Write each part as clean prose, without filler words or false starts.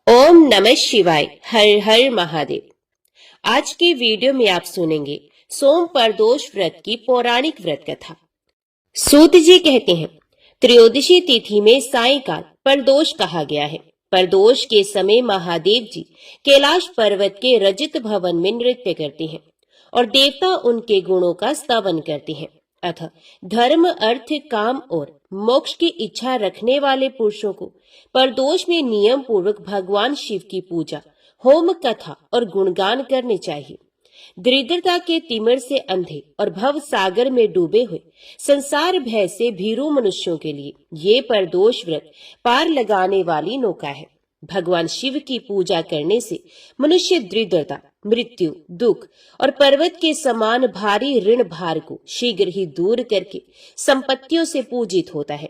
ओम नमः शिवाय। हर हर महादेव। आज के वीडियो में आप सुनेंगे सोम प्रदोष व्रत की पौराणिक व्रत कथा। सूत जी कहते हैं, त्रयोदशी तिथि में सायंकाल प्रदोष कहा गया है। प्रदोष के समय महादेव जी कैलाश पर्वत के रजत भवन में नृत्य करते हैं और देवता उनके गुणों का स्तवन करते हैं। अतः धर्म, अर्थ, काम और मोक्ष की इच्छा रखने वाले पुरुषों को प्रदोष में नियम पूर्वक भगवान शिव की पूजा, होम, कथा और गुणगान करने चाहिए। दरिद्रता के तिमिर से अंधे और भव सागर में डूबे हुए संसार भय से भीरू मनुष्यों के लिए ये प्रदोष व्रत पार लगाने वाली नौका है। भगवान शिव की पूजा करने से मनुष्य दरिद्रता, मृत्यु, दुख और पर्वत के समान भारी ऋण भार को शीघ्र ही दूर करके संपत्तियों से पूजित होता है।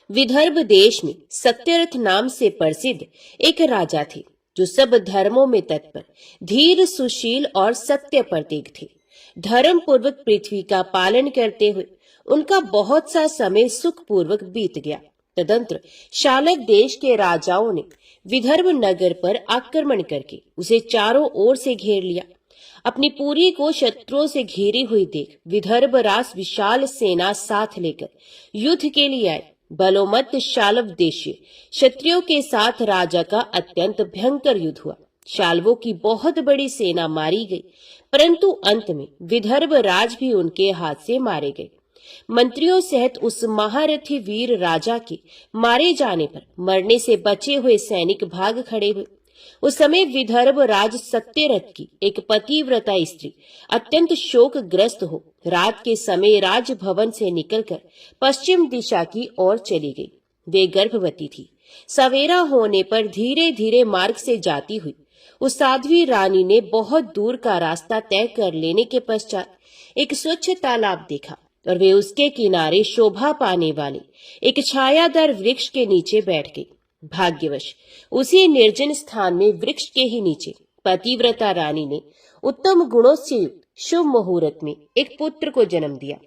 विदर्भ देश में सत्यरथ नाम से प्रसिद्ध एक राजा थे जो सब धर्मों में तत्पर, धीर, सुशील और सत्य प्रतीक थे। धर्म पूर्वक पृथ्वी का पालन करते हुए उनका बहुत सा समय सुख पूर्वक बीत गया। तदंतर शालक देश के राजाओं ने विदर्भ नगर पर आक्रमण करके उसे चारों ओर से घेर लिया। अपनी पूरी को शत्रुओं से घेरी हुई देख विदर्भ राज विशाल सेना साथ लेकर युद्ध के लिए आए। बलोमत शाल्व देशीय क्षत्रियों के साथ राजा का अत्यंत भयंकर युद्ध हुआ। शाल्वों की बहुत बड़ी सेना मारी गई, परंतु अंत में विदर्भ राज भी उनके हाथ से मारे गए। मंत्रियों सहित उस महारथी वीर राजा के मारे जाने पर मरने से बचे हुए सैनिक भाग खड़े हुए। उस समय विदर्भ राज सत्यरथ की एक पतिव्रता स्त्री अत्यंत शोकग्रस्त हो रात के समय राजभवन से निकलकर पश्चिम दिशा की ओर चली गई। वे गर्भवती थी। सवेरा होने पर धीरे धीरे मार्ग से जाती हुई उस साध्वी रानी ने बहुत दूर का रास्ता तय कर लेने के पश्चात एक स्वच्छ तालाब देखा और वे उसके किनारे शोभा पाने वाले एक छायादार वृक्ष के नीचे बैठ गई। भाग्यवश उसी निर्जन स्थान में वृक्ष के ही नीचे पतिव्रता रानी ने उत्तम गुणों से युक्त शुभ मुहूर्त में एक पुत्र को जन्म दिया।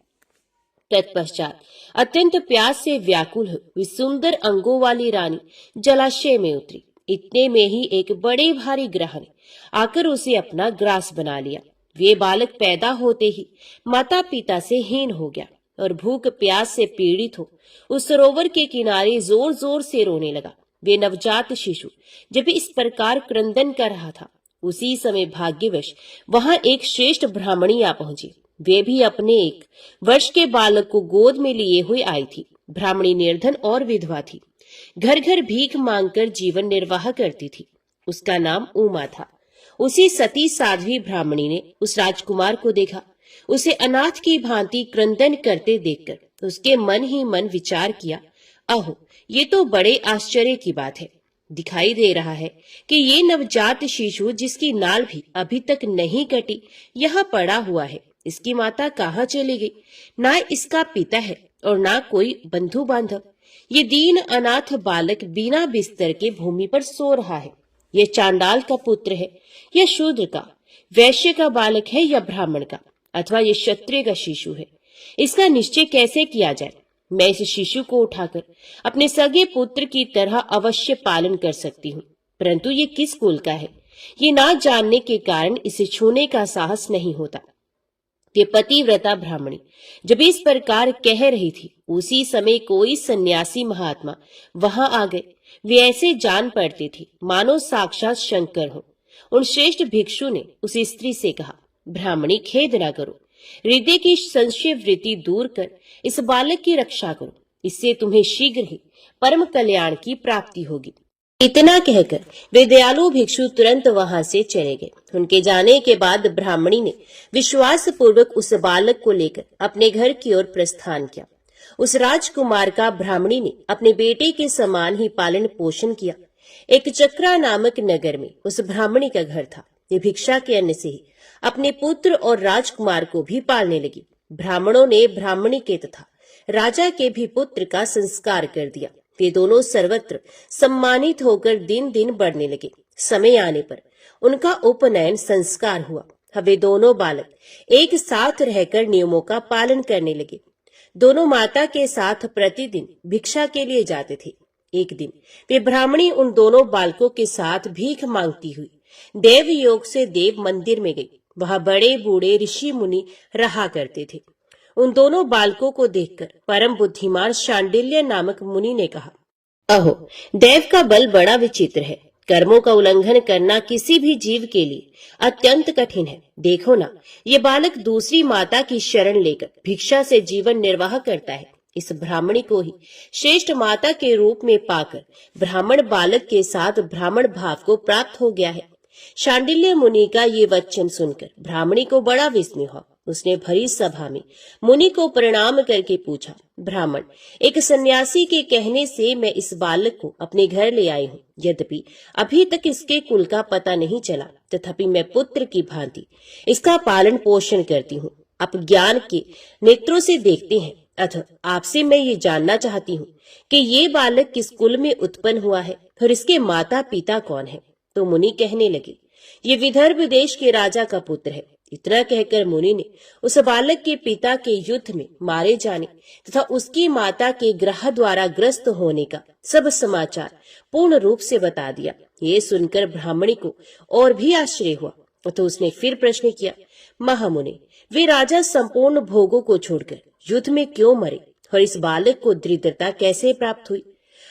तत्पश्चात अत्यंत प्यास से व्याकुल हुई सुंदर अंगों वाली रानी जलाशय में उतरी। इतने में ही एक बड़े भारी ग्रह ने आकर उसे अपना ग्रास बना लिया। वे बालक पैदा होते ही माता पिता से हीन हो गया और भूख प्यास से पीड़ित हो उस सरोवर के किनारे जोर जोर से रोने लगा। वे नवजात शिशु जब इस प्रकार क्रंदन कर रहा था, उसी समय भाग्यवश वहां एक श्रेष्ठ ब्राह्मणी आ पहुंची। वे भी अपने 1 वर्ष के बालक को गोद में लिए हुए आई थी। ब्राह्मणी निर्धन और विधवा थी। घर घर भीख मांगकर जीवन निर्वाह करती थी। उसका नाम उमा था। उसी सती साध्वी ब्राह्मणी ने उस राजकुमार को देखा। उसे अनाथ की भांति क्रंदन करते देखकर उसके मन ही मन विचार किया, अहो, ये तो बड़े आश्चर्य की बात है। दिखाई दे रहा है कि ये नवजात शिशु जिसकी नाल भी अभी तक नहीं कटी यहाँ पड़ा हुआ है। इसकी माता कहाँ चली गई? ना इसका पिता है और ना कोई बंधु बांधव। ये दीन अनाथ बालक बिना बिस्तर के भूमि पर सो रहा है। ये चांडाल का पुत्र है या शूद्र का, वैश्य का बालक है या ब्राह्मण का, अथवा ये क्षत्रिय का शिशु है? इसका निश्चय कैसे किया जाए? मैं इस शिशु को उठाकर अपने सगे पुत्र की तरह अवश्य पालन कर सकती हूँ, परंतु ये किस कुल का है, ये ना जानने के कारण इसे छूने का साहस नहीं होता। ये पतिव्रता ब्राह्मणी जब इस प्रकार कह रही थी, उसी समय कोई सन्यासी महात्मा वहां आ गए। वे ऐसे जान पड़ते थे मानो साक्षात शंकर हो। उन श्रेष्ठ भिक्षु ने उस स्त्री से कहा, ब्राह्मणी, खेद ना करो, हृदय की संशय वृत्ति दूर कर इस बालक की रक्षा करो। इससे तुम्हें शीघ्र ही परम कल्याण की प्राप्ति होगी। इतना कहकर वे दयालु भिक्षु तुरंत वहां से चले गए। उनके जाने के बाद ब्राह्मणी ने विश्वास पूर्वक उस बालक को लेकर अपने घर की ओर प्रस्थान किया। उस राजकुमार का ब्राह्मणी ने अपने बेटे के समान ही पालन पोषण किया। एक चक्रा नामक नगर में उस ब्राह्मणी का घर था। ये भिक्षा के अन्न से ही अपने पुत्र और राजकुमार को भी पालने लगी। ब्राह्मणों ने ब्राह्मणी के तथा राजा के भी पुत्र का संस्कार कर दिया। वे दोनों सर्वत्र सम्मानित होकर दिन दिन बढ़ने लगे। समय आने पर उनका उपनयन संस्कार हुआ। वे दोनों बालक एक साथ रहकर नियमों का पालन करने लगे। दोनों माता के साथ प्रतिदिन भिक्षा के लिए जाते थे। एक दिन वे ब्राह्मणी उन दोनों बालकों के साथ भीख मांगती हुई देव योग से देव मंदिर में गई। वहां बड़े बूढ़े ऋषि मुनि रहा करते थे। उन दोनों बालकों को देखकर परम बुद्धिमान शांडिल्य नामक मुनि ने कहा, अहो, देव का बल बड़ा विचित्र है। कर्मों का उल्लंघन करना किसी भी जीव के लिए अत्यंत कठिन है। देखो ना, ये बालक दूसरी माता की शरण लेकर भिक्षा से जीवन निर्वाह करता है। इस ब्राह्मणी को ही श्रेष्ठ माता के रूप में पाकर ब्राह्मण बालक के साथ ब्राह्मण भाव को प्राप्त हो गया है। शांडिल्य मुनि का ये वचन सुनकर ब्राह्मणी को बड़ा विस्मय हुआ। उसने भरी सभा में मुनि को प्रणाम करके पूछा, ब्राह्मण, एक सन्यासी के कहने से मैं इस बालक को अपने घर ले आई हूँ। यद्यपि अभी तक इसके कुल का पता नहीं चला, तथापि मैं पुत्र की भांति इसका पालन पोषण करती हूँ। आप ज्ञान के नेत्रों से देखते हैं, अतः आपसे मैं ये जानना चाहती हूँ कि ये बालक किस कुल में उत्पन्न हुआ है और इसके माता पिता कौन है। तो मुनि कहने लगे, ये विदर्भ देश के राजा का पुत्र है। इतना कहकर मुनि ने उस बालक के पिता के युद्ध में मारे जाने तथा उसकी माता के ग्रह द्वारा ग्रस्त होने का सब समाचार पूर्ण रूप से बता दिया। ये सुनकर ब्राह्मणी को और भी आश्चर्य हुआ, तो उसने फिर प्रश्न किया, महामुनि, वे राजा संपूर्ण भोगों को छोड़कर युद्ध में क्यों मरे और इस बालक को दरिद्रता कैसे प्राप्त हुई?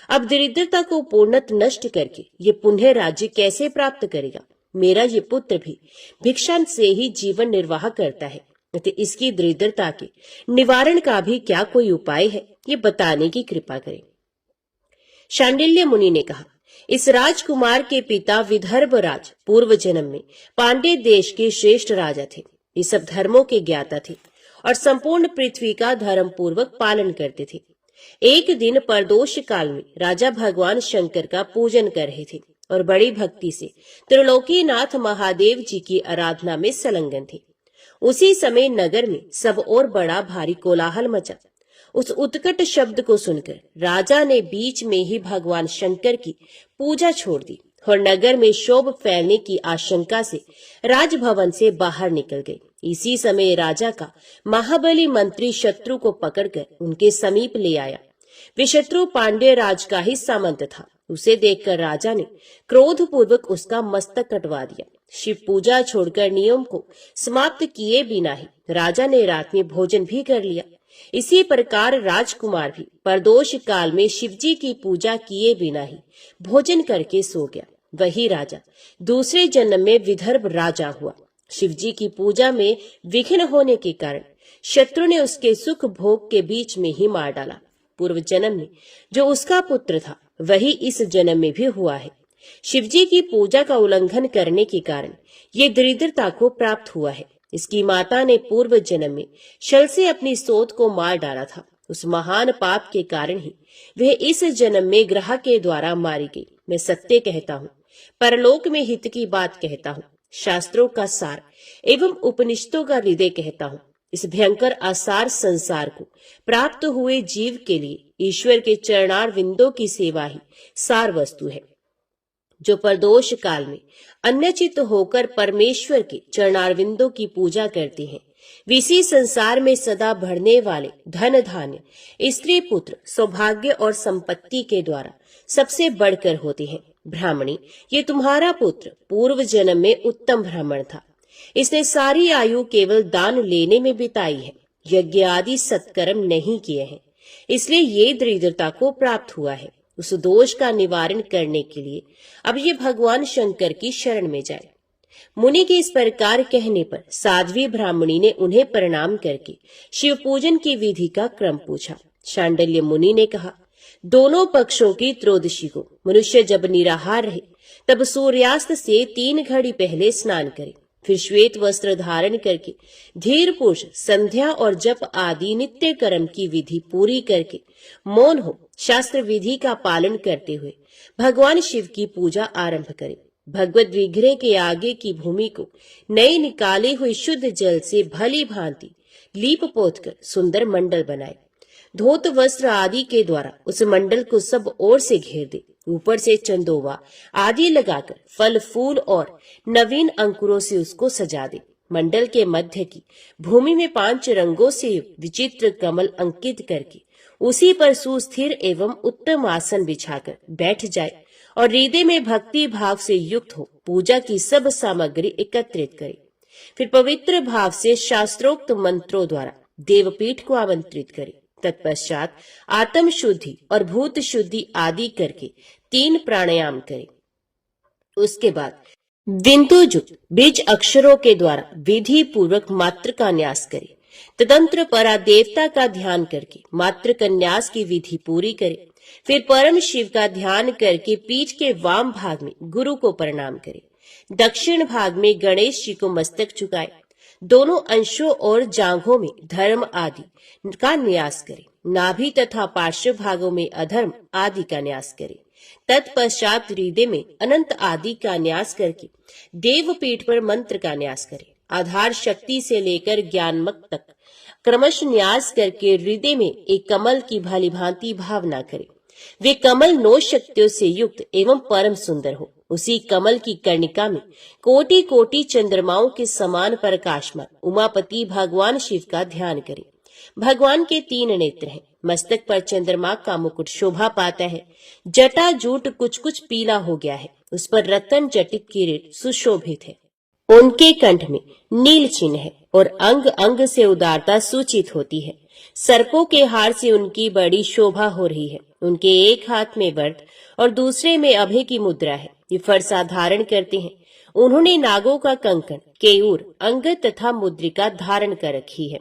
अब दरिद्रता को पूर्णतः नष्ट करके ये पुनः राज्य कैसे प्राप्त करेगा? मेरा ये पुत्र भी भिक्षा से ही जीवन निर्वाह करता है, तो इसकी दरिद्रता के निवारण का भी क्या कोई उपाय है? ये बताने की कृपा करें। शांडिल्य मुनि ने कहा, इस राजकुमार के पिता विदर्भ राज पूर्व जन्म में पांड्य देश के श्रेष्ठ राजा थे। ये सब धर्मों के ज्ञाता थे और संपूर्ण पृथ्वी का धर्म पूर्वक पालन करते थे। एक दिन प्रदोष काल में राजा भगवान शंकर का पूजन कर रहे थे और बड़ी भक्ति से त्रिलोकीनाथ महादेव जी की आराधना में संलग्न थे। उसी समय नगर में सब और बड़ा भारी कोलाहल मचा। उस उत्कट शब्द को सुनकर राजा ने बीच में ही भगवान शंकर की पूजा छोड़ दी और नगर में शोभ फैलने की आशंका से राजभवन से बाहर निकल गए। इसी समय राजा का महाबली मंत्री शत्रु को पकड़कर उनके समीप ले आया। वे शत्रु पांड्य राज का ही सामंत था। उसे देखकर राजा ने क्रोधपूर्वक उसका मस्तक कटवा दिया। शिव पूजा छोड़कर नियम को समाप्त किए बिना ही राजा ने रात में भोजन भी कर लिया। इसी प्रकार राजकुमार भी प्रदोष काल में शिवजी की पूजा किए बिना ही भोजन करके सो गया। वही राजा दूसरे जन्म में विदर्भ राजा हुआ। शिवजी की पूजा में विघ्न होने के कारण शत्रु ने उसके सुख भोग के बीच में ही मार डाला। पूर्व जन्म में जो उसका पुत्र था वही इस जन्म में भी हुआ है। शिवजी की पूजा का उल्लंघन करने के कारण ये दरिद्रता को प्राप्त हुआ है। इसकी माता ने पूर्व जन्म में छल से अपनी सोत को मार डाला था। उस महान पाप के कारण ही वह इस जन्म में ग्रह के द्वारा मारी गई। मैं सत्य कहता हूँ, परलोक में हित की बात कहता हूँ, शास्त्रों का सार एवं उपनिषदों का हृदय कहता हूँ। इस भयंकर आसार संसार को प्राप्त हुए जीव के लिए ईश्वर के चरणार विंदों की सेवा ही सार वस्तु है। जो प्रदोष काल में अन्यचित होकर परमेश्वर के चरणारविंदों की पूजा करते हैं, वे इसी संसार में सदा बढ़ने वाले धन धान्य, स्त्री पुत्र, सौभाग्य और संपत्ति के द्वारा सबसे बढ़कर होते हैं। ब्राह्मणी, ये तुम्हारा पुत्र पूर्व जन्म में उत्तम ब्राह्मण था। इसने सारी आयु केवल दान लेने में बिताई है, यज्ञ आदि सत्कर्म नहीं किए हैं, इसलिए ये दरिद्रता को प्राप्त हुआ है। उस दोष का निवारण करने के लिए अब ये भगवान शंकर की शरण में जाए। मुनि के इस प्रकार कहने पर साध्वी ब्राह्मणी ने उन्हें प्रणाम करके शिव पूजन की विधि का क्रम पूछा। शांडिल्य मुनि ने कहा, दोनों पक्षों की त्रयोदशी को मनुष्य जब निराहार रहे तब सूर्यास्त से 3 घड़ी पहले स्नान करे, फिर श्वेत वस्त्र धारण करके धीर पुरुष संध्या और जप आदि नित्य कर्म की विधि पूरी करके मौन हो शास्त्र विधि का पालन करते हुए भगवान शिव की पूजा आरंभ करे। भगवत विग्रह के आगे की भूमि को नए निकाले हुए शुद्ध जल से भली भांति लीप पोत कर सुंदर मंडल बनाए। धोत वस्त्र आदि के द्वारा उस मंडल को सब ओर से घेर दे। ऊपर से चंदोवा आदि लगाकर फल फूल और नवीन अंकुरों से उसको सजा दे। मंडल के मध्य की भूमि में 5 रंगों से विचित्र कमल अंकित करके उसी पर सुस्थिर एवं उत्तम आसन बिछाकर बैठ जाए और हृदय में भक्ति भाव से युक्त हो पूजा की सब सामग्री एकत्रित करे। फिर पवित्र भाव से शास्त्रोक्त मंत्रों द्वारा देवपीठ को आमंत्रित करे। तत्पश्चात आत्म शुद्धि और भूत शुद्धि आदि करके 3 प्राणायाम करे। उसके बाद बिंदुयुक्त बीज अक्षरों के द्वारा विधि पूर्वक मात्र का न्यास करे। तदंतर परा देवता का ध्यान करके मात्र का न्यास की विधि पूरी करे। फिर परम शिव का ध्यान करके पीठ के वाम भाग में गुरु को प्रणाम करे। दक्षिण भाग में गणेश जी को मस्तक झुकाए। दोनों अंशों और जांघों में धर्म आदि का न्यास करे। नाभि तथा पार्श्व भागों में अधर्म आदि का न्यास करे। तत्पश्चात हृदय में अनंत आदि का न्यास करके देवपीठ पर मंत्र का न्यास करे। आधार शक्ति से लेकर ज्ञानमक तक क्रमश न्यास करके हृदय में एक कमल की भाली भांति भावना करे। वे कमल 9 शक्तियों से युक्त एवं परम सुंदर हो। उसी कमल की कर्णिका में कोटि कोटि चंद्रमाओं के समान प्रकाशमान उमापति भगवान शिव का ध्यान करे। भगवान के 3 नेत्र हैं। मस्तक पर चंद्रमा का मुकुट शोभा पाता है। जटा जूट कुछ कुछ पीला हो गया है। उस पर रतन जटित किरीट सुशोभित है। उनके कंठ में नील चिन्ह है और अंग अंग से उदारता सूचित होती है। सर्पों के हार से उनकी बड़ी शोभा हो रही है। उनके एक हाथ में वरद और दूसरे में अभय की मुद्रा है। ये फरसा धारण करते हैं। उन्होंने नागों का कंकण, केयूर, अंगद तथा मुद्रिका धारण कर रखी है।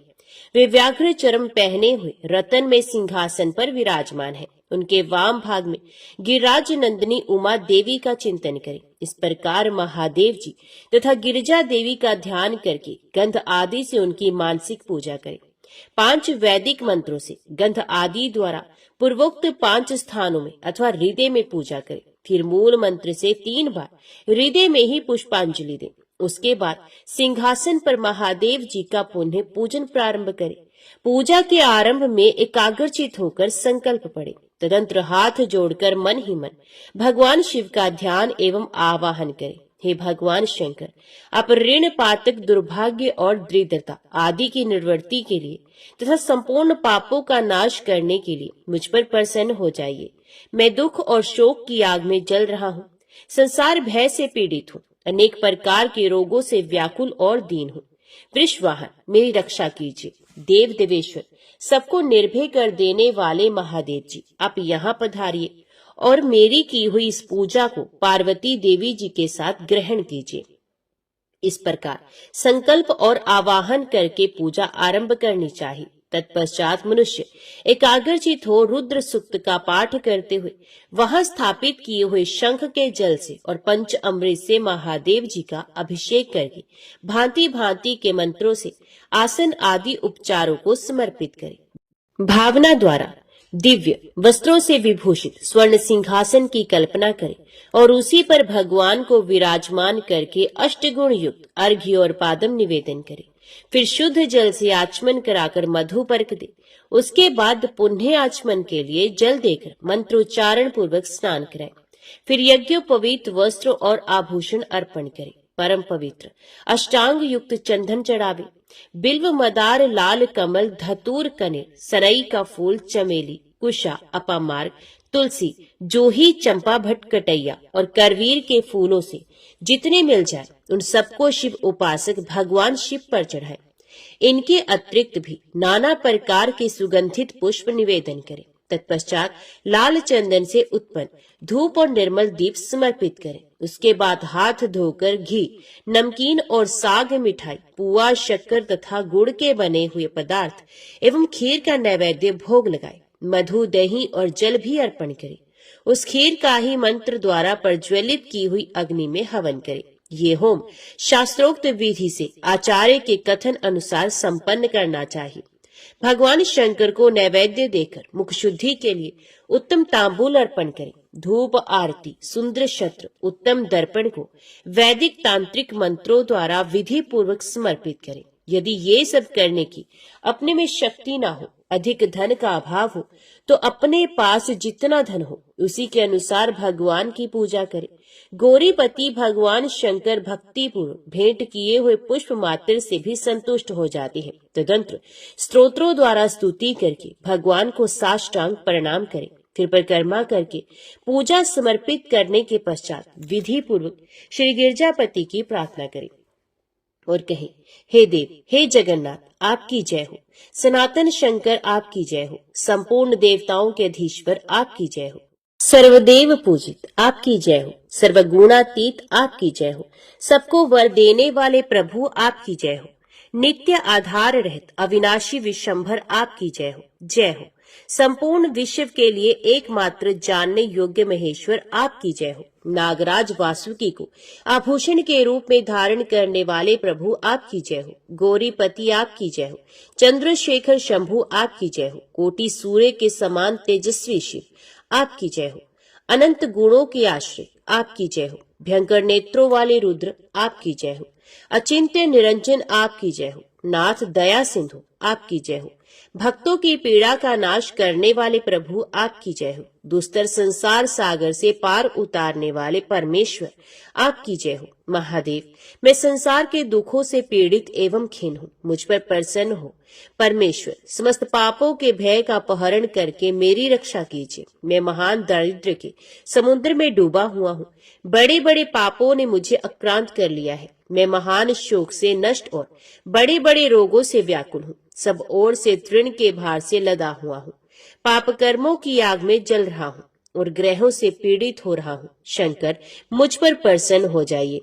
वे व्याघ्र चरम पहने हुए रतन में सिंहासन पर विराजमान है। उनके वाम भाग में गिरिराज नंदिनी उमा देवी का चिंतन करें। इस प्रकार महादेव जी तथा गिरिजा देवी का ध्यान करके गंध आदि से उनकी मानसिक पूजा करें। 5 वैदिक मंत्रों से गंध आदि द्वारा पूर्वोक्त 5 स्थानों में अथवा हृदय में पूजा करें। फिर मूल मंत्र से 3 बार हृदय में ही पुष्पांजलि दें। उसके बाद सिंहासन पर महादेव जी का पुनः पूजन प्रारंभ करें। पूजा के आरंभ में एकाग्रचित होकर संकल्प पड़े। तदंतर हाथ जोड़कर मन ही मन भगवान शिव का ध्यान एवं आवाहन करें। हे भगवान शंकर, आप ऋण, पातक, दुर्भाग्य और दरिद्रता आदि की निवृत्ति के लिए तथा संपूर्ण पापों का नाश करने के लिए मुझ पर प्रसन्न हो जाइए। मैं दुख और शोक की आग में जल रहा हूँ। संसार भय से पीड़ित हूँ। अनेक प्रकार के रोगों से व्याकुल और दीन हूँ। वृषवाहन, मेरी रक्षा कीजिए। देव देवेश्वर, सबको निर्भय कर देने वाले महादेव जी, आप यहाँ पधारिए और मेरी की हुई इस पूजा को पार्वती देवी जी के साथ ग्रहण कीजिए। इस प्रकार संकल्प और आवाहन करके पूजा आरंभ करनी चाहिए। तत्पश्चात मनुष्य एकाग्रचित हो रुद्र सूक्त का पाठ करते हुए वहां स्थापित किए हुए शंख के जल से और पंच अमृत से महादेव जी का अभिषेक करके भांति भांति के मंत्रों से आसन आदि उपचारों को समर्पित करे। भावना द्वारा दिव्य वस्त्रों से विभूषित स्वर्ण सिंहासन की कल्पना करें और उसी पर भगवान को विराजमान करके अष्टगुण युक्त अर्घ्य और पादम निवेदन करें। फिर शुद्ध जल से आचमन कराकर मधु पर्क दे। उसके बाद पुण्य आचमन के लिए जल देकर मंत्रोच्चारण पूर्वक स्नान कराएं। फिर यज्ञोपवीत वस्त्र और आभूषण अर्पण करें। परम पवित्र अष्टांग युक्त चंदन चढ़ावे। बिल्व, मदार, लाल कमल, धतूर, कनेर, सनई का फूल, चमेली, कुशा, अपामार्ग, तुलसी, जोही, चंपा, भटकटैया और करवीर के फूलों से जितने मिल जाए उन सबको शिव उपासक भगवान शिव पर चढ़ाए। इनके अतिरिक्त भी नाना प्रकार के सुगंधित पुष्प निवेदन करें। तत्पश्चात लाल चंदन से उत्पन्न धूप और निर्मल दीप समर्पित करें। उसके बाद हाथ धोकर घी, नमकीन और साग, मिठाई, पुआ, शक्कर तथा गुड़ के बने हुए पदार्थ एवं खीर का नैवेद्य भोग लगाए। मधु, दही और जल भी अर्पण करें। उस खीर का ही मंत्र द्वारा प्रज्वलित की हुई अग्नि में हवन करें। ये होम शास्त्रोक्त विधि से आचार्य के कथन अनुसार संपन्न करना चाहिए। भगवान शंकर को नैवेद्य देकर मुख शुद्धि के लिए उत्तम तांबूल अर्पण करें। धूप, आरती, सुंदर छत्र, उत्तम दर्पण को वैदिक तांत्रिक मंत्रों द्वारा विधि पूर्वक समर्पित करें। यदि ये सब करने की अपने में शक्ति ना हो, अधिक धन का अभाव हो, तो अपने पास जितना धन हो उसी के अनुसार भगवान की पूजा करे। गौरीपति भगवान शंकर भक्ति पूर्वक भेंट किए हुए पुष्प मात्र से भी संतुष्ट हो जाते हैं। तदंतर स्तोत्रों द्वारा स्तुति करके भगवान को साष्टांग प्रणाम करें। फिर परिक्रमा करके पूजा समर्पित करने के पश्चात विधि पूर्वक श्री गिरजापति की प्रार्थना करें और कहें, हे देव, हे जगन्नाथ, आपकी जय हो। सनातन शंकर आपकी जय हो। संपूर्ण देवताओं के अधीश्वर आपकी जय हो। सर्वदेव पूजित आपकी जय हो। सर्वगुणातीत आपकी जय हो। सबको वर देने वाले प्रभु आपकी जय हो। नित्य आधार रहित अविनाशी विशंभर आपकी जय हो। जय हो। संपूर्ण विश्व के लिए एकमात्र जानने योग्य महेश्वर आपकी जय हो। नागराज वासुकी को आभूषण के रूप में धारण करने वाले प्रभु आपकी जय हो। गौरीपति आपकी जय हो। चंद्रशेखर शंभु आपकी जय हो। कोटि सूर्य के समान तेजस्वी शिव आपकी जय हो। अनंत गुणों के आश्रय आपकी जय हो। भयंकर नेत्रों वाले रुद्र आपकी जय हो। अचिंत्य निरंजन आपकी जय हो। नाथ दया सिंधु आपकी जय हो। भक्तों की पीड़ा का नाश करने वाले प्रभु आपकी जय हो। दुस्तर संसार सागर से पार उतारने वाले परमेश्वर आपकी जय हो। महादेव, मैं संसार के दुखों से पीड़ित एवं खिन्न हूँ, मुझ पर प्रसन्न हो। परमेश्वर, समस्त पापों के भय का अपहरण करके मेरी रक्षा कीजिए। मैं महान दारिद्र्य के समुद्र में डूबा हुआ हूँ। बड़े बड़े पापों ने मुझे आक्रांत कर लिया है। मैं महान शोक से नष्ट और बड़े बड़े रोगों से व्याकुल हूँ। सब ओर से तृण के भार से लदा हुआ हूँ। पाप कर्मों की आग में जल रहा हूँ और ग्रहों से पीड़ित हो रहा हूँ। शंकर, मुझ पर प्रसन्न हो जाइए।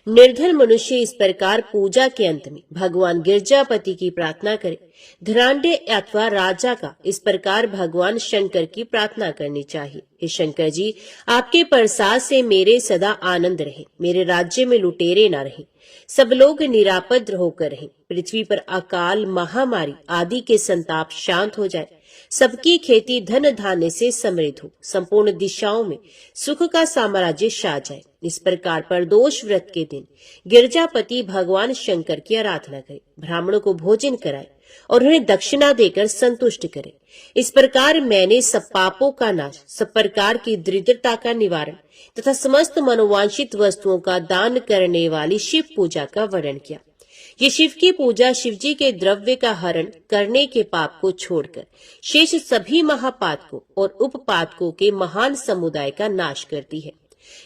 निर्धन मनुष्य इस प्रकार पूजा के अंत में भगवान गिरजापति की प्रार्थना करे। धनाढ्य अथवा राजा का इस प्रकार भगवान शंकर की प्रार्थना करनी चाहिए। हे शंकर जी, आपके प्रसाद से मेरे सदा आनंद रहे। मेरे राज्य में लुटेरे न रहे। सब लोग निरापद होकर रहें। पृथ्वी पर अकाल, महामारी आदि के संताप शांत हो जाए। सबकी खेती धन धान्य से समृद्ध हो। संपूर्ण दिशाओं में सुख का साम्राज्य छा जाए। इस प्रकार प्रदोष व्रत के दिन गिरजापति भगवान शंकर की आराधना करे। ब्राह्मणों को भोजन कराए और उन्हें दक्षिणा देकर संतुष्ट करे। इस प्रकार मैंने सब पापों का नाश, सब प्रकार की दरिद्रता का निवारण तथा समस्त मनोवांछित वस्तुओं का दान करने वाली शिव पूजा का वर्णन किया। ये शिव की पूजा शिवजी के द्रव्य का हरण करने के पाप को छोड़कर शेष सभी महापातकों और उपपातकों के महान समुदाय का नाश करती है।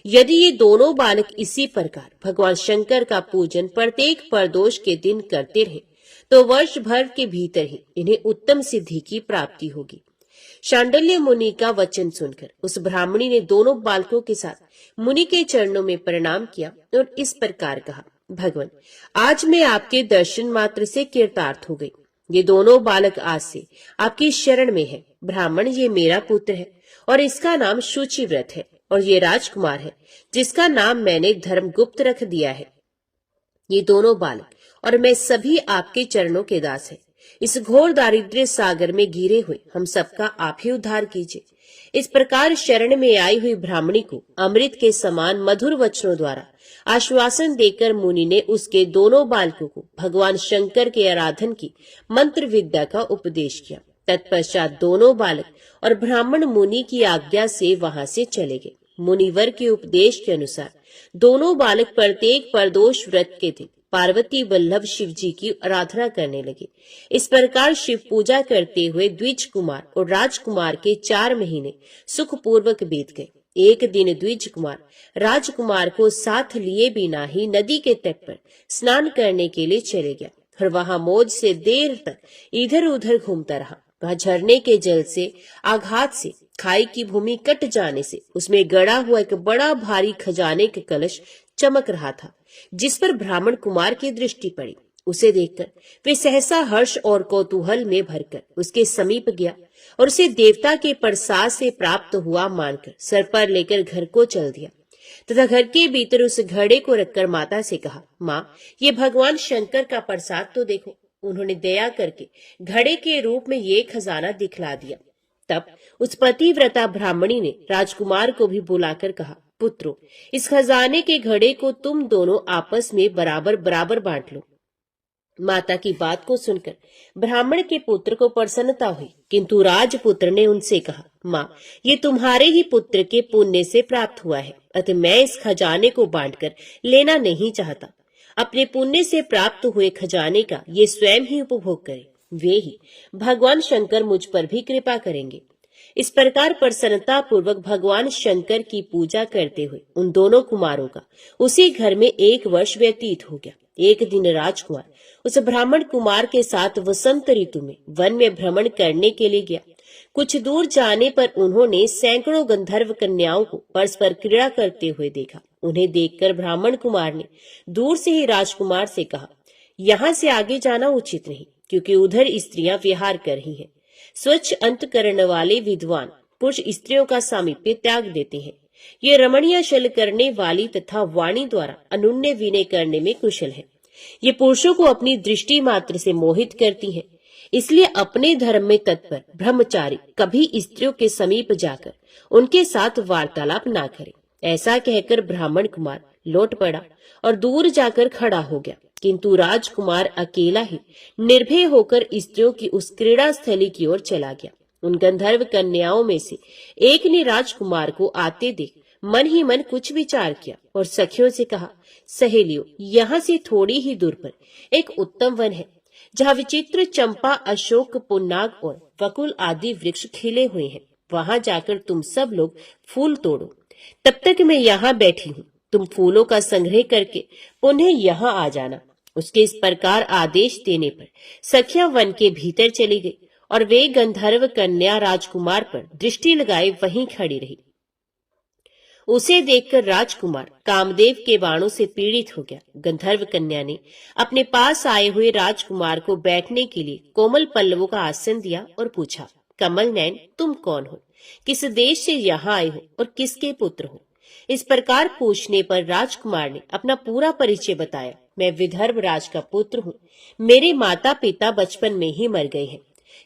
यदि ये दोनों बालक इसी प्रकार भगवान शंकर का पूजन प्रत्येक प्रदोष के दिन करते रहे तो वर्ष भर के भीतर ही इन्हें उत्तम सिद्धि की प्राप्ति होगी। शांडिल्य मुनि का वचन सुनकर उस ब्राह्मणी ने दोनों बालकों के साथ मुनि के चरणों में प्रणाम किया और इस प्रकार कहा, भगवान, आज मैं आपके दर्शन मात्र से कृतार्थ हो गई। ये दोनों बालक आज से आपकी शरण में है। ब्राह्मण, ये मेरा पुत्र है और इसका नाम शुचिव्रत है, और ये राजकुमार है जिसका नाम मैंने धर्मगुप्त रख दिया है। ये दोनों बालक और मैं सभी आपके चरणों के दास हैं। इस घोर दारिद्र्य सागर में घिरे हुए हम सबका आप ही उद्धार कीजिए। इस प्रकार शरण में आई हुई ब्राह्मणी को अमृत के समान मधुर वचनों द्वारा आश्वासन देकर मुनि ने उसके दोनों बालकों को भगवान शंकर के आराधन की मंत्र विद्या का उपदेश किया। तत्पश्चात दोनों बालक और ब्राह्मण मुनि की आज्ञा से वहां से चले गए। मुनिवर के उपदेश के अनुसार दोनों बालक प्रत्येक प्रदोष व्रत के दिन पार्वती वल्लभ शिव जी की आराधना करने लगे। इस प्रकार शिव पूजा करते हुए द्विज कुमार और राजकुमार के 4 महीने सुखपूर्वक बीत गए। एक दिन द्विज कुमार राजकुमार को साथ लिए बिना ही नदी के तट पर स्नान करने के लिए चले गया और वहां मौज से देर तक इधर उधर घूमता रहा। वह झरने के जल से आघात से खाई की भूमि कट जाने से उसमें गड़ा हुआ एक बड़ा भारी खजाने का कलश चमक रहा था, जिस पर ब्राह्मण कुमार की दृष्टि पड़ी। उसे देखकर वे सहसा हर्ष और कौतूहल में भरकर उसके समीप गया और उसे देवता के प्रसाद से प्राप्त हुआ मानकर सर पर लेकर घर को चल दिया तथा घर के भीतर उस घड़े को रखकर माता से कहा, माँ, ये भगवान शंकर का प्रसाद तो देखो। उन्होंने दया करके घड़े के रूप में ये खजाना दिखला दिया। तब उस पतिव्रता ब्राह्मणी ने राजकुमार को भी बुलाकर कहा, पुत्रो, इस खजाने के घड़े को तुम दोनों आपस में बराबर बराबर बांट लो। माता की बात को सुनकर ब्राह्मण के पुत्र को प्रसन्नता हुई, किंतु राजपुत्र ने उनसे कहा, माँ, ये तुम्हारे ही पुत्र के पुण्य से प्राप्त हुआ है, अतः मैं इस खजाने को बांटकर लेना नहीं चाहता। अपने पुण्य से प्राप्त हुए खजाने का ये स्वयं ही उपभोग करे, वे ही भगवान शंकर मुझ पर भी कृपा करेंगे। इस प्रकार प्रसन्नता पूर्वक भगवान शंकर की पूजा करते हुए उन दोनों कुमारों का उसी घर में 1 वर्ष व्यतीत हो गया। एक दिन राजकुमार उस ब्राह्मण कुमार के साथ वसंत ऋतु में वन में भ्रमण करने के लिए गया। कुछ दूर जाने पर उन्होंने सैकड़ों गंधर्व कन्याओं को परस्पर क्रीड़ा करते हुए देखा। उन्हें देखकर ब्राह्मण कुमार ने दूर से ही राजकुमार से कहा, यहाँ से आगे जाना उचित नहीं, क्योंकि उधर स्त्रियां विहार कर रही हैं। स्वच्छ अंतकरण वाले विद्वान पुरुष स्त्रियों का सामीप्य त्याग देते हैं। ये रमणीय शल करने वाली तथा वाणी द्वारा अनुन्य विनय करने में कुशल है। ये पुरुषों को अपनी दृष्टि मात्र से मोहित करती हैं। इसलिए अपने धर्म में तत्पर ब्रह्मचारी कभी स्त्रियों के समीप जाकर उनके साथ वार्तालाप ना करे। ऐसा कहकर ब्राह्मण कुमार लौट पड़ा और दूर जाकर खड़ा हो गया, किंतु राजकुमार अकेला ही निर्भय होकर स्त्रियों की उस क्रीड़ा स्थली की ओर चला गया। उन गंधर्व कन्याओं में से एक ने राजकुमार को आते देख मन ही मन कुछ विचार किया और सखियों से कहा, सहेलियों, यहाँ से थोड़ी ही दूर पर एक उत्तम वन है, जहाँ विचित्र चंपा, अशोक, पुन्नाग और वकुल आदि वृक्ष खिले हुए हैं। वहां जाकर तुम सब लोग फूल तोड़ो, तब तक मैं यहाँ बैठी हूँ। तुम फूलों का संग्रह करके पुनः यहाँ आ जाना। उसके इस प्रकार आदेश देने पर सखियां वन के भीतर चली गई और वे गंधर्व कन्या राजकुमार पर दृष्टि लगाए वहीं खड़ी रही। उसे देखकर राजकुमार कामदेव के बाणों से पीड़ित हो गया। गंधर्व कन्या ने अपने पास आए हुए राजकुमार को बैठने के लिए कोमल पल्लवों का आसन दिया और पूछा, कमल नयन, तुम कौन हो, किस देश से यहाँ आए हो और किसके पुत्र हो? इस प्रकार पूछने पर राजकुमार ने अपना पूरा परिचय बताया। मैं विदर्भ राज का पुत्र हूँ। मेरे माता पिता बचपन में ही मर गए हैं।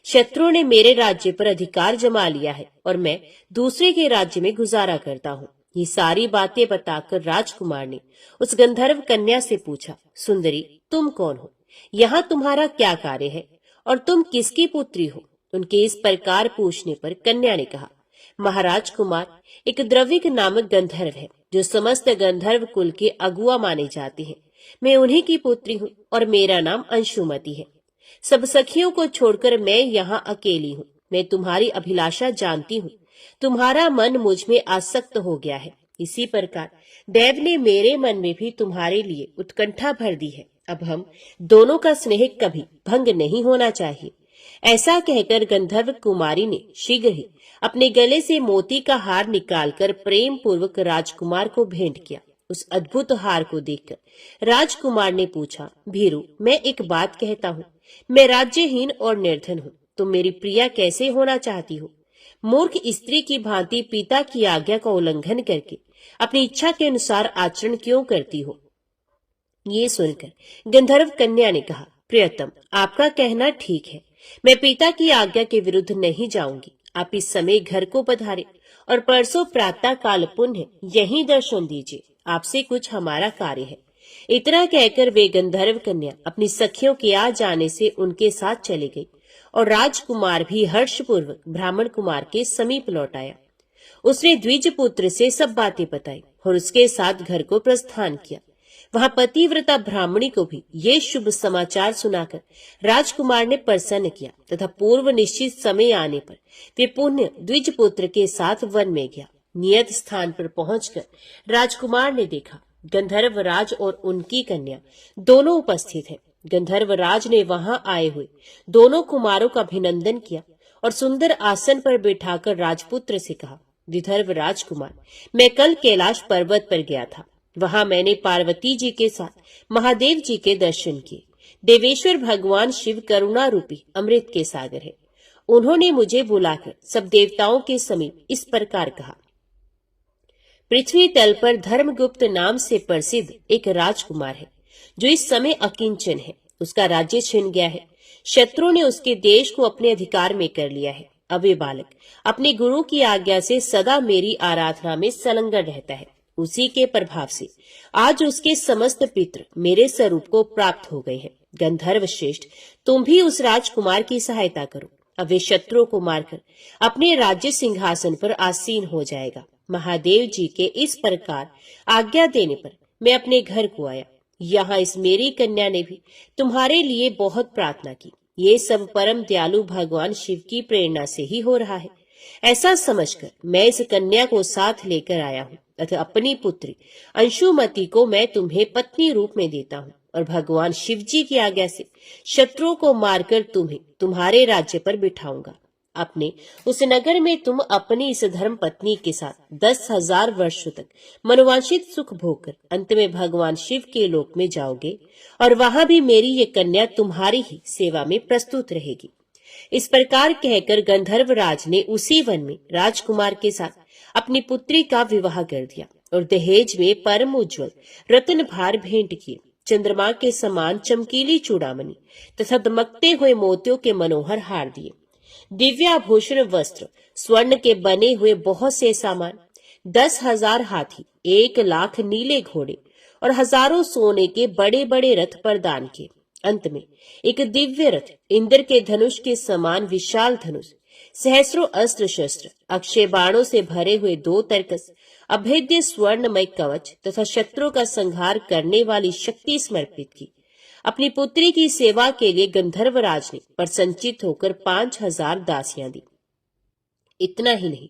शत्रुओं ने मेरे राज्य पर अधिकार जमा लिया है और मैं दूसरे के राज्य में गुजारा करता हूँ। ये सारी बातें बताकर राजकुमार ने उस गंधर्व कन्या से पूछा, सुंदरी, तुम कौन हो, यहाँ तुम्हारा क्या कार्य है और तुम किसकी पुत्री हो? उनके इस प्रकार पूछने पर कन्या ने कहा, महाराज कुमार, एक द्रविक नामक गंधर्व है जो समस्त गंधर्व कुल के अगुआ माने जाते हैं। मैं उन्हीं की पुत्री हूँ और मेरा नाम अंशुमति है। सब सखियों को छोड़कर मैं यहाँ अकेली हूँ। मैं तुम्हारी अभिलाषा जानती हूँ। तुम्हारा मन मुझ में आसक्त हो गया है। इसी प्रकार देव ने मेरे मन में भी तुम्हारे लिए उत्कंठा भर दी है। अब हम दोनों का स्नेह कभी भंग नहीं होना चाहिए। ऐसा कहकर गंधर्व कुमारी ने शीघ्र ही अपने गले से मोती का हार निकालकर प्रेम पूर्वक राजकुमार को भेंट किया। उस अद्भुत हार को देखकर राजकुमार ने पूछा, भीरू, मैं एक बात कहता हूँ, मैं राज्यहीन और निर्धन हूँ। तुम मेरी प्रिया कैसे होना चाहती हो? मूर्ख स्त्री की भांति पिता की आज्ञा का उल्लंघन करके अपनी इच्छा के अनुसार आचरण क्यों करती हो? ये सुनकर गंधर्व कन्या ने कहा, प्रियतम, आपका कहना ठीक है। मैं पिता की आज्ञा के विरुद्ध नहीं जाऊंगी। आप इस समय घर को पधारे और परसों प्रातः काल पुनः यहीं दर्शन दीजिए। आपसे कुछ हमारा कार्य है। इतना कहकर वे गंधर्व कन्या अपनी सखियों के आ जाने से उनके साथ चली गई और राजकुमार भी हर्षपूर्वक ब्राह्मण कुमार के समीप लौट आया। उसने द्विज पुत्र से सब बातें बताई और उसके साथ घर को प्रस्थान किया। वहां पतिव्रता ब्राह्मणी को भी ये शुभ समाचार सुनाकर राजकुमार ने प्रसन्न किया तथा पूर्व निश्चित समय आने पर वे पुण्य द्विज पुत्र के साथ वन में गया। नियत स्थान पर पहुंचकर राजकुमार ने देखा गंधर्व राज और उनकी कन्या दोनों उपस्थित हैं। गंधर्व राज ने वहां आए हुए दोनों कुमारों का अभिनंदन किया और सुंदर आसन पर बैठाकर राजपुत्र से कहा, विदर्भ राजकुमार, मैं कल कैलाश पर्वत पर गया था। वहां मैंने पार्वती जी के साथ महादेव जी के दर्शन किए। देवेश्वर भगवान शिव करुणा रूपी अमृत के सागर है। उन्होंने मुझे बुलाकर सब देवताओं के समीप इस प्रकार कहा, पृथ्वी तल पर धर्मगुप्त नाम से प्रसिद्ध एक राजकुमार है जो इस समय अकिंचन है। उसका राज्य छिन गया है। शत्रुओं ने उसके देश को अपने अधिकार में कर लिया है। अब ये बालक अपने गुरु की आज्ञा से सदा मेरी आराधना में संलग्न रहता है। उसी के प्रभाव से आज उसके समस्त पितृ मेरे स्वरूप को प्राप्त हो गए हैं। गंधर्व श्रेष्ठ, तुम भी उस राजकुमार की सहायता करो। अब वे शत्रुओं को मारकर अपने राज्य सिंहासन पर आसीन हो जाएगा। महादेव जी के इस प्रकार आज्ञा देने पर मैं अपने घर को आया। यहाँ इस मेरी कन्या ने भी तुम्हारे लिए बहुत प्रार्थना की। ये सब परम दयालु भगवान शिव की प्रेरणा से ही हो रहा है। ऐसा समझकर मैं इस कन्या को साथ लेकर आया हूँ तथा अपनी पुत्री अंशुमति को मैं तुम्हें पत्नी रूप में देता हूँ और भगवान शिव जी की आज्ञा से शत्रुओं को मारकर तुम्हें तुम्हारे राज्य पर बिठाऊंगा। अपने उस नगर में तुम अपनी इस धर्म पत्नी के साथ 10,000 वर्षों तक मनोवांछित सुख भोगकर अंत में भगवान शिव के लोक में जाओगे और वहां भी मेरी ये कन्या तुम्हारी ही सेवा में प्रस्तुत रहेगी। इस प्रकार कहकर गंधर्व राज ने उसी वन में राजकुमार के साथ अपनी पुत्री का विवाह कर दिया और दहेज में परम उज्ज्वल रत्न भार भेंट किए। चंद्रमा के समान चमकीली चूड़ामणि तथा दमकते हुए मोतियों के मनोहर हार दिए। दिव्याभूषण वस्त्र, स्वर्ण के बने हुए बहुत से सामान, 10,000 हाथी, 1,00,000 नीले घोड़े और हजारों सोने के बड़े बड़े रथ प्रदान किए। अंत में एक दिव्य रथ, इंद्र के धनुष के समान विशाल धनुष, सहस्रों अस्त्र शस्त्र, अक्षय बाणों से भरे हुए 2 तरकस, अभेद्य स्वर्णमय कवच तथा शत्रुओं का संहार करने वाली शक्ति समर्पित की। अपनी पुत्री की सेवा के लिए गंधर्वराज ने प्रसन्नचित होकर 5,000 दासियां दी। इतना ही नहीं,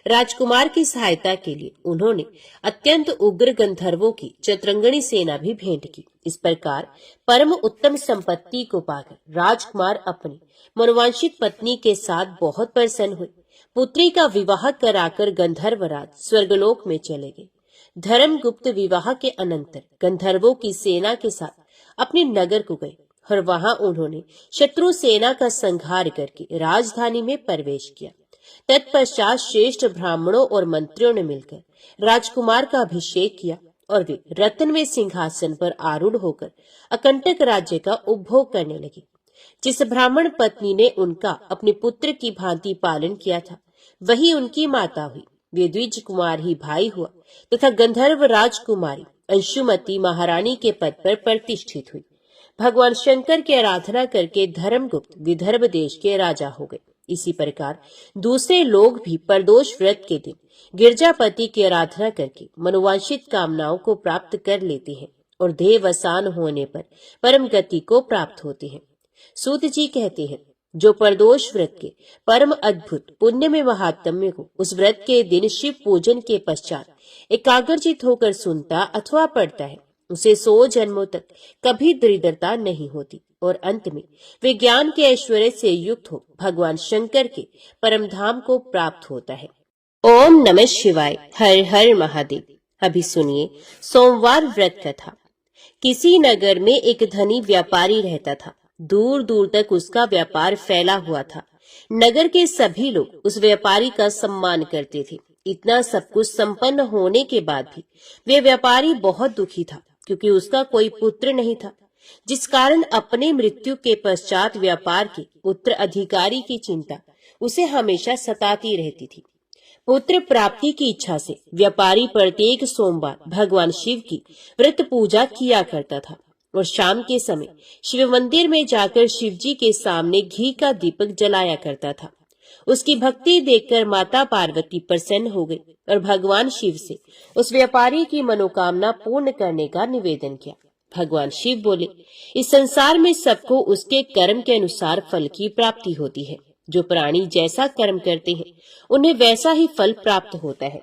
राजकुमार की सहायता के लिए उन्होंने अत्यंत उग्र गंधर्वों की चतुरंगणी सेना भी भेंट की। इस प्रकार परम उत्तम संपत्ति को पाकर राजकुमार अपनी मनोवांछित पत्नी के साथ बहुत प्रसन्न हुए। पुत्री का विवाह कराकर गंधर्वराज स्वर्गलोक में चले गए। धर्मगुप्त विवाह के अनंतर गंधर्वों की सेना के साथ अपने नगर को गए और वहां उन्होंने शत्रु सेना का संहार करके राजधानी में प्रवेश किया। तत्पश्चात श्रेष्ठ ब्राह्मणों और मंत्रियों ने मिलकर राजकुमार का अभिषेक किया और वे रत्नमय सिंहासन पर आरूढ़ होकर अकंटक राज्य का उपभोग करने लगे। जिस ब्राह्मण पत्नी ने उनका अपने पुत्र की भांति पालन किया था, वही उनकी माता हुई। वे द्विज कुमार ही भाई हुआ तथा गंधर्व राजकुमारी अंशुमति महारानी के पद पर प्रतिष्ठित हुई। भगवान शंकर की आराधना करके धर्मगुप्त विदर्भ देश के राजा हो गए। इसी प्रकार दूसरे लोग भी प्रदोष व्रत के दिन गिरजापति की आराधना करके मनोवांछित कामनाओं को प्राप्त कर लेते हैं और देहावसान होने पर परम गति को प्राप्त होते हैं। सूत जी कहते हैं, जो प्रदोष व्रत के परम अद्भुत पुण्य में महात्म्य को उस व्रत के दिन शिव पूजन के पश्चात एकाग्रचित होकर सुनता अथवा पढ़ता है, उसे 100 जन्मों तक कभी दरिद्रता नहीं होती और अंत में वे ज्ञान के ऐश्वर्य से युक्त हो भगवान शंकर के परम धाम को प्राप्त होता है। ओम नमः शिवाय। हर हर महादेव। अभी सुनिए सोमवार व्रत कथा। किसी नगर में एक धनी व्यापारी रहता था। दूर दूर तक उसका व्यापार फैला हुआ था। नगर के सभी लोग उस व्यापारी का सम्मान करते थे। इतना सब कुछ संपन्न होने के बाद भी वे व्यापारी बहुत दुखी था, क्योंकि उसका कोई पुत्र नहीं था, जिस कारण अपने मृत्यु के पश्चात व्यापार के उत्तराधिकारी की चिंता उसे हमेशा सताती रहती थी। पुत्र प्राप्ति की इच्छा से व्यापारी प्रत्येक सोमवार भगवान शिव की व्रत पूजा किया करता था और शाम के समय शिव मंदिर में जाकर शिव जी के सामने घी का दीपक जलाया करता था। उसकी भक्ति देखकर माता पार्वती प्रसन्न हो गई और भगवान शिव से उस व्यापारी की मनोकामना पूर्ण करने का निवेदन किया। भगवान शिव बोले, इस संसार में सबको उसके कर्म के अनुसार फल की प्राप्ति होती है। जो प्राणी जैसा कर्म करते हैं उन्हें वैसा ही फल प्राप्त होता है।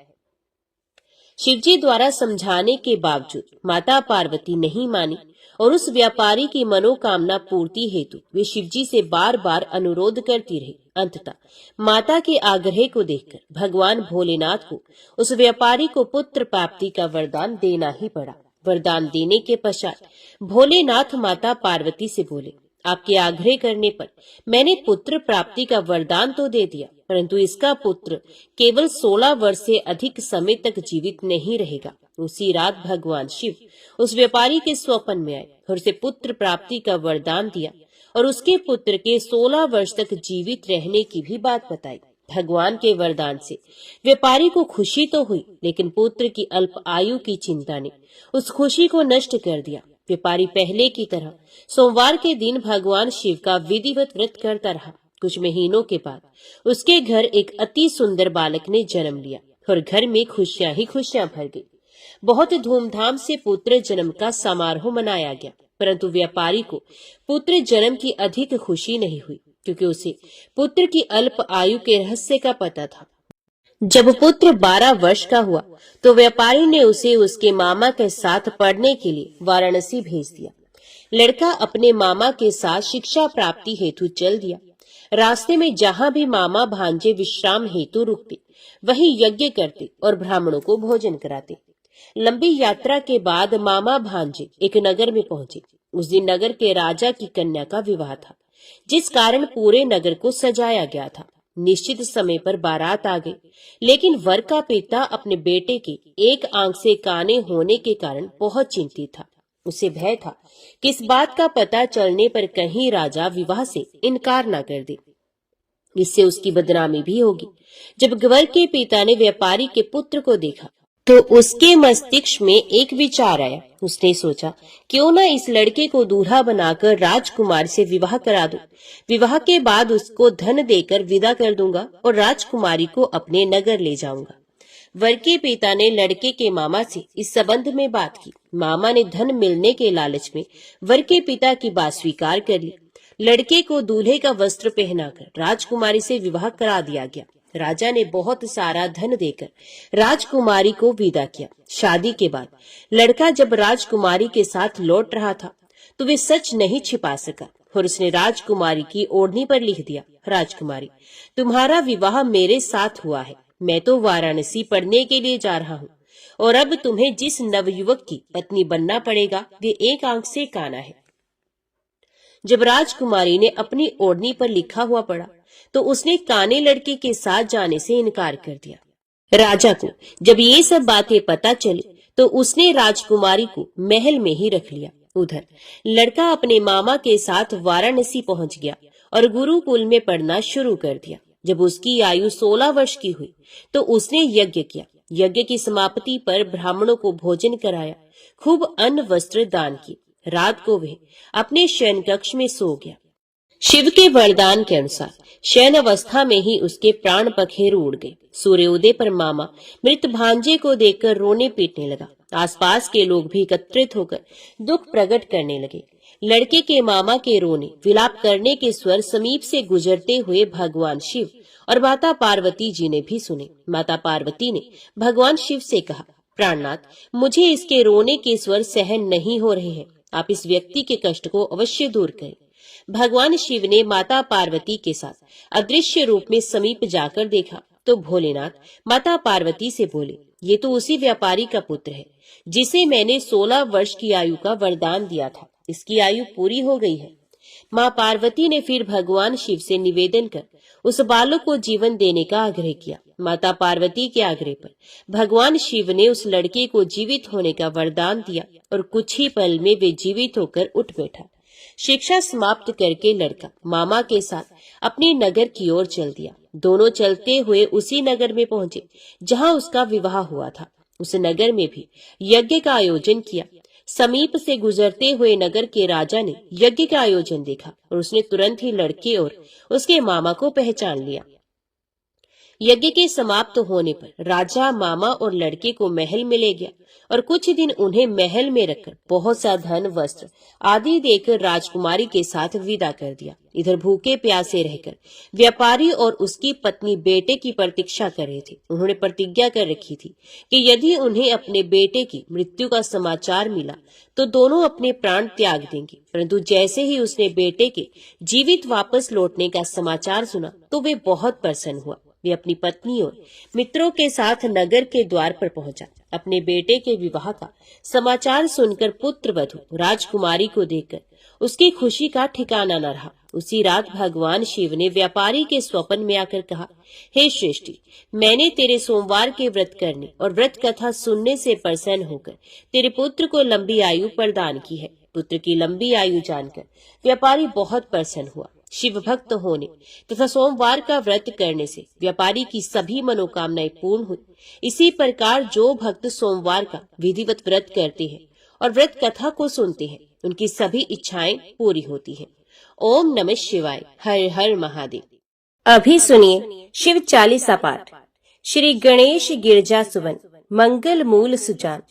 शिवजी द्वारा समझाने के बावजूद माता पार्वती नहीं मानी और उस व्यापारी की मनोकामना पूर्ति हेतु वे शिवजी से बार बार अनुरोध करती रही। अंततः माता के आग्रह को देखकर भगवान भोलेनाथ को उस व्यापारी को पुत्र प्राप्ति का वरदान देना ही पड़ा। वरदान देने के पश्चात भोलेनाथ माता पार्वती से बोले, आपके आग्रह करने पर मैंने पुत्र प्राप्ति का वरदान तो दे दिया, परंतु इसका पुत्र केवल 16 वर्ष से अधिक समय तक जीवित नहीं रहेगा। उसी रात भगवान शिव उस व्यापारी के स्वप्न में आए और उसे पुत्र प्राप्ति का वरदान दिया और उसके पुत्र के 16 वर्ष तक जीवित रहने की भी बात बताई। भगवान के वरदान से व्यापारी को खुशी तो हुई, लेकिन पुत्र की अल्प आयु की चिंता ने उस खुशी को नष्ट कर दिया। व्यापारी पहले की तरह सोमवार के दिन भगवान शिव का विधिवत व्रत करता रहा। कुछ महीनों के बाद उसके घर एक अति सुंदर बालक ने जन्म लिया और घर में खुशियां ही खुशियां भर गई। बहुत धूमधाम से पुत्र जन्म का समारोह मनाया गया, परंतु व्यापारी को पुत्र जन्म की अधिक खुशी नहीं हुई, क्योंकि उसे पुत्र की अल्प आयु के रहस्य का पता था। जब पुत्र 12 वर्ष का हुआ तो व्यापारी ने उसे उसके मामा के साथ पढ़ने के लिए वाराणसी भेज दिया। लड़का अपने मामा के साथ शिक्षा प्राप्ति हेतु चल दिया। रास्ते में जहाँ भी मामा भांजे विश्राम हेतु रुकते, वहीं यज्ञ करते और ब्राह्मणों को भोजन कराते। लंबी यात्रा के बाद मामा भांजे एक नगर में पहुंचे। उस दिन नगर के राजा की कन्या का विवाह था, जिस कारण पूरे नगर को सजाया गया था। निश्चित समय पर बारात आ गई, लेकिन वर का पिता अपने बेटे के एक आंख से काने होने के कारण बहुत चिंतित था। उसे भय था कि इस बात का पता चलने पर कहीं राजा विवाह से इनकार न कर दे, इससे उसकी बदनामी भी होगी। जब वर के पिता ने व्यापारी के पुत्र को देखा तो उसके मस्तिष्क में एक विचार आया। उसने सोचा, क्यों न इस लड़के को दूल्हा बनाकर राजकुमार से विवाह करा दूं। विवाह के बाद उसको धन देकर विदा कर दूंगा और राजकुमारी को अपने नगर ले जाऊंगा। वर के पिता ने लड़के के मामा से इस संबंध में बात की। मामा ने धन मिलने के लालच में वर के पिता की बात स्वीकार कर ली। लड़के को दूल्हे का वस्त्र पहनाकर राजकुमारी से विवाह करा दिया गया। राजा ने बहुत सारा धन देकर राजकुमारी को विदा किया। शादी के बाद लड़का जब राजकुमारी के साथ लौट रहा था तो वे सच नहीं छिपा सका और उसने राजकुमारी की ओढ़नी पर लिख दिया, राजकुमारी, तुम्हारा विवाह मेरे साथ हुआ है। मैं तो वाराणसी पढ़ने के लिए जा रहा हूँ और अब तुम्हें जिस नवयुवक की पत्नी बनना पड़ेगा वे एक आंख से काना है। जब राजकुमारी ने अपनी ओढ़नी पर लिखा हुआ पढ़ा तो उसने काने लड़के के साथ जाने से इनकार कर दिया। राजा को जब ये सब बातें पता चली तो उसने राजकुमारी को महल में ही रख लिया। उधर लड़का अपने मामा के साथ वाराणसी पहुंच गया और गुरुकुल में पढ़ना शुरू कर दिया। जब उसकी आयु 16 वर्ष की हुई तो उसने यज्ञ किया। यज्ञ की समाप्ति पर ब्राह्मणों को भोजन कराया, खूब अन्न वस्त्र दान किए। रात को वह अपने शयन कक्ष में सो गया। शिव के वरदान के अनुसार शयन अवस्था में ही उसके प्राण पखेरु उड़ गए। सूर्योदय पर मामा मृत भांजे को देखकर रोने पीटने लगा। आसपास के लोग भी एकत्रित होकर दुख प्रकट करने लगे। लड़के के मामा के रोने विलाप करने के स्वर समीप से गुजरते हुए भगवान शिव और माता पार्वती जी ने भी सुने। माता पार्वती ने भगवान शिव से कहा, प्राणनाथ, मुझे इसके रोने के स्वर सहन नहीं हो रहे हैं। आप इस व्यक्ति के कष्ट को अवश्य दूर करें। भगवान शिव ने माता पार्वती के साथ अदृश्य रूप में समीप जाकर देखा तो भोलेनाथ माता पार्वती से बोले, ये तो उसी व्यापारी का पुत्र है जिसे मैंने 16 वर्ष की आयु का वरदान दिया था। इसकी आयु पूरी हो गई है। माँ पार्वती ने फिर भगवान शिव से निवेदन कर उस बालक को जीवन देने का आग्रह किया। माता पार्वती के आग्रह पर भगवान शिव ने उस लड़के को जीवित होने का वरदान दिया और कुछ ही पल में वे जीवित होकर उठ बैठा। शिक्षा समाप्त करके लड़का मामा के साथ अपने नगर की ओर चल दिया। दोनों चलते हुए उसी नगर में पहुंचे जहां उसका विवाह हुआ था। उस नगर में भी यज्ञ का आयोजन किया। समीप से गुजरते हुए नगर के राजा ने यज्ञ का आयोजन देखा और उसने तुरंत ही लड़के और उसके मामा को पहचान लिया। यज्ञ के समाप्त होने पर राजा मामा और लड़के को महल में ले गया और कुछ दिन उन्हें महल में रखकर बहुत सा धन वस्त्र आदि देकर राजकुमारी के साथ विदा कर दिया। इधर भूखे प्यासे रहकर व्यापारी और उसकी पत्नी बेटे की प्रतीक्षा कर रहे थे। उन्होंने प्रतिज्ञा कर रखी थी कि यदि उन्हें अपने बेटे की मृत्यु का समाचार मिला तो दोनों अपने प्राण त्याग देंगे। परंतु जैसे ही उसने बेटे के जीवित वापस लौटने का समाचार सुना तो वे बहुत प्रसन्न हुआ। वे अपनी पत्नी और मित्रों के साथ नगर के द्वार पर पहुंचा। अपने बेटे के विवाह का समाचार सुनकर पुत्र वधू राजकुमारी को देखकर उसकी खुशी का ठिकाना न रहा। उसी रात भगवान शिव ने व्यापारी के स्वप्न में आकर कहा, हे श्रेष्ठी, मैंने तेरे सोमवार के व्रत करने और व्रत कथा सुनने से प्रसन्न होकर तेरे पुत्र को लंबी आयु प्रदान की है। पुत्र की लंबी आयु जानकर व्यापारी बहुत प्रसन्न हुआ। शिव भक्त होने तथा सोमवार का व्रत करने से व्यापारी की सभी मनोकामनाएं पूर्ण हुई। इसी प्रकार जो भक्त सोमवार का विधिवत व्रत करते हैं और व्रत कथा को सुनते हैं उनकी सभी इच्छाएं पूरी होती हैं। ओम नमः शिवाय। हर हर महादेव। अभी सुनिए शिव चालीसा पाठ। श्री गणेश गिरजा सुवन, मंगल मूल सुजान,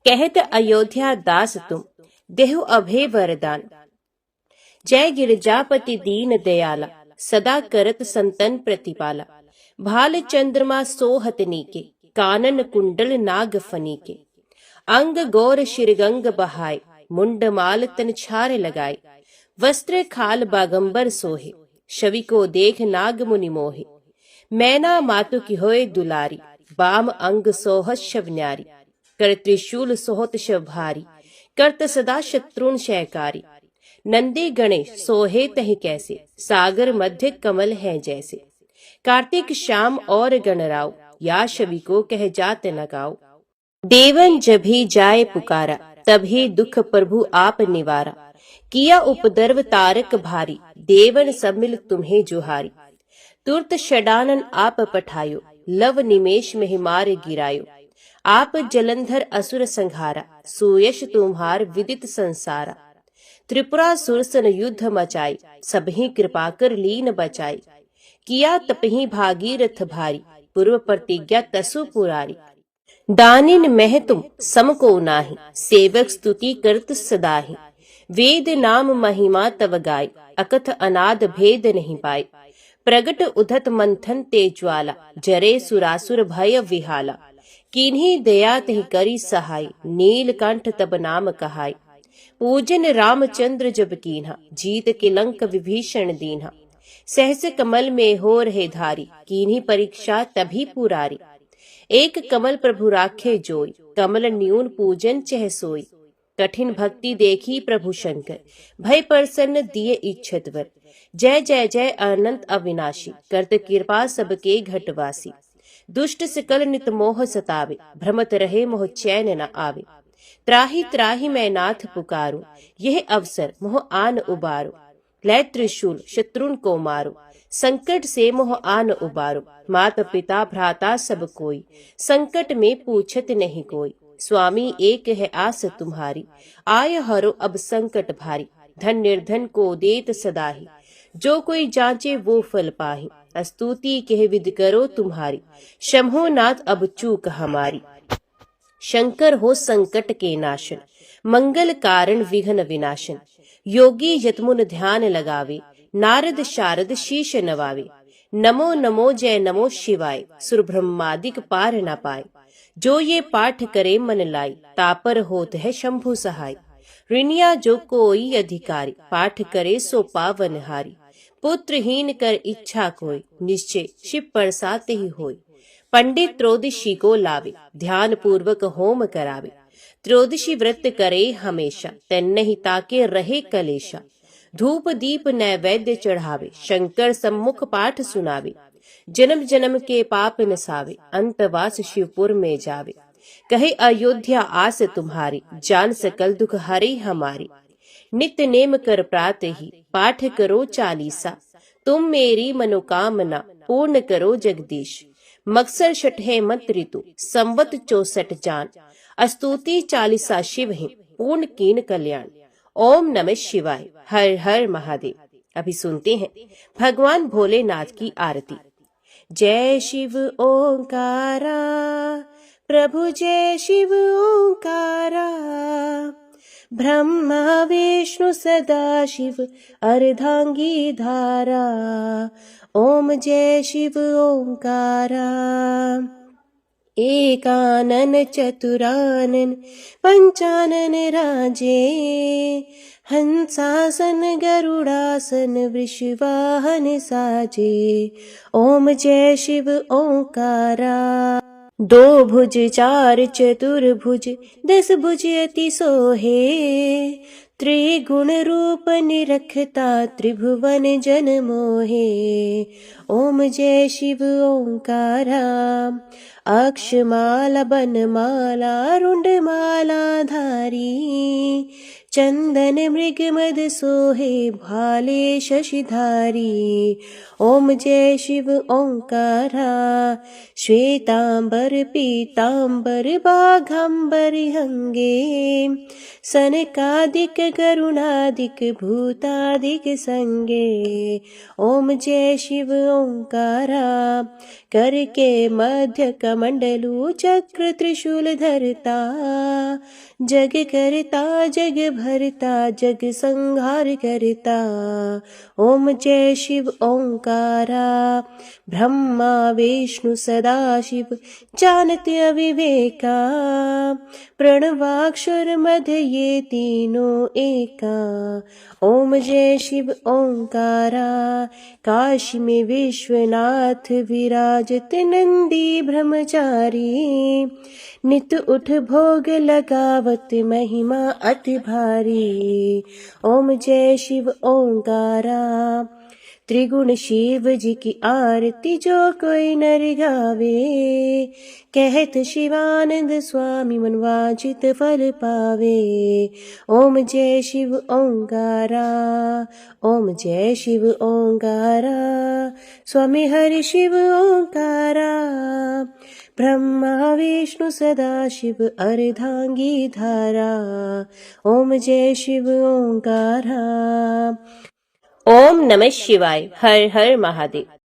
कहत अयोध्या दास तुम, देहु अभय वरदान। जय गिरजापति दीन दयाला, सदा करत संतन प्रतिपाला। भाल चंद्रमा सोहत नीके, कानन कुंडल नाग फनीके। अंग गौर शिरगंग बहाय, मुंड माल तन छार लगाए। वस्त्र खाल बागंबर सोहे, छवि को देख नाग मुनि मोहे। मैना मातु की होए दुलारी, बाम अंग सोहत शव न्यारी। कर त्रिशूल सोहत शव भारी, करत सदा शत्रुन शयकारी। नंदी गणेश सोहे तहि कैसे, सागर मध्य कमल है जैसे। कार्तिक श्याम और गणराव, या छवि को कह जात न गाओ। देवन जभी जाए पुकारा, तभी दुख प्रभु आप निवारा। किया उपद्रव तारक भारी, देवन सब मिल तुम्हें जुहारी। तुरत षडानन आप पठायो, लव निमेष में मार गिरायो। आप जलंधर असुर संहारा, सुयश तुम्हार विदित संसारा। त्रिपुरा सुरसन युद्ध मचाई, सबही कृपा कर लीन बचाई। किया तपही भागीरथ भारी, पूर्व प्रतिज्ञा तसु पुरारी। दानिन मह तुम सम को नाही, सेवक स्तुति करत सदाहि। वेद नाम महिमा तव गाय, अकथ अनाद भेद नहीं पाए। प्रगट उधत मंथन ते ज्वाला, जरे सुरासुर भय विहाला। किन्हीं दया तहि करी सहाय, नीलकंठ तब नाम कहाय। पूजन रामचंद्र जब कीन्हा, जीत के लंक विभीषण दीन्हा। सहस कमल में हो रहे धारी, किन्हीं परीक्षा तभी पुरारी। एक कमल प्रभु राखे जोई, कमल न्यून पूजन चह सोई। कठिन भक्ति देखी प्रभु शंकर, भय प्रसन्न दिए इच्छत वर। जय जय जय अनंत अविनाशी, करत कृपा सबके घटवासी। दुष्ट सकल नित मोह सतावे, भ्रमत रहे मोह चैन न आवे। त्राहि त्राहि मैं नाथ पुकारूं, यह अवसर मोह आन उबारो। लै त्रिशूल शत्रुन को मारो, संकट से मोह आन उबारो। माता पिता भ्राता सब कोई, संकट में पूछत नहीं कोई। स्वामी एक है आस तुम्हारी, आय हरो अब संकट भारी। धन निर्धन को देत सदाही, जो कोई जांचे वो फल पाही। स्तुति कह विद करो तुम्हारी, शंभो नाथ अब चूक हमारी। शंकर हो संकट के नाशन, मंगल कारण विघ्न विनाशन। योगी यतमुन ध्यान लगावे, नारद शारद शीश नवावे। नमो नमो जय नमो शिवाय, सुर ब्रह्मादिक पार न पाए। जो ये पाठ करे मन लाई, तापर होत है शंभु सहाय। ऋणिया जो कोई अधिकारी, पाठ करे सो पावन हारी। पुत्रहीन कर इच्छा कोई, निश्चय शिव प्रसाद ही होय। पंडित त्रयोदशी को लावे, ध्यान पूर्वक होम करावे। त्रयोदशी व्रत करे हमेशा, तन्नहि ताके रहे कलेशा। धूप दीप नैवेद्य चढ़ावे, शंकर सम्मुख पाठ सुनावे। जन्म जन्म के पाप नसावे, अंतवास शिवपुर में जावे। कहे अयोध्या आस तुम्हारी, जान सकल दुख हरे हमारी। नित्य नेम कर प्रात ही, पाठ करो चालीसा। तुम मेरी मनोकामना, पूर्ण करो जगदीश। मकसर छठे मत ऋतु, संवत 64 जान। स्तुति चालीसा शिव ही, पूर्ण कीन कल्याण। ओम नमः शिवाय। हर हर महादेव। अभी सुनते हैं भगवान भोलेनाथ की आरती। जय शिव ओंकारा, प्रभु जय शिव ओंकारा। ब्रह्मा विष्णु सदा शिव, अर्धांगी धारा। ओम जय शिव ओंकारा। एकानन चतुरानन, पंचानन राजे। हंसासन गरुड़ासन, वृषवाहन साजे। ओम जय शिव ओंकारा। दो भुज चार चतुर्भुज, 10 भुज अति सोहे। त्रिगुण रूप निरखता, त्रिभुवन जन मोहे। ओम जय शिव ओंकारा। अक्षमाला बनमाला, रुंडमाला धारी। चंदन मृग मद सोहे भाले शशिधारी। ओम जय शिव ओंकारा। श्वेतांबर पीतांबर बाघांबर अंगे। सनकादिक गरुणादिक भूतादिक संगे। ओम जय शिव ओंकारा। करके मध्य कमंडलू चक्र त्रिशूल धरता। जग करता जग भरता जग संहार करता। ओम जय शिव ओंकारा। ब्रह्मा विष्णु सदाशिव जानत अविवेका। प्रणवाक्षर मध्य ये तीनों एका। ओम जय शिव ओंकारा। काशी में विश्वनाथ विराजत नंदी ब्रह्मचारी। नित उठ भोग लगावत महिमा अति भारी। ओम जय शिव ओंकारा। त्रिगुण शिव जी की आरती जो कोई नर गावे। कहत शिवानंद स्वामी मनवांचित फल पावे। ओम जय शिव ओंकारा। ओम जय शिव ओंकारा। स्वामी हरि शिव ओंकारा। ब्रह्मा विष्णु सदाशिव अर्धांगी धारा। ओम जय शिव ओंकारा। ओम नमः शिवाय। हर हर महादेव।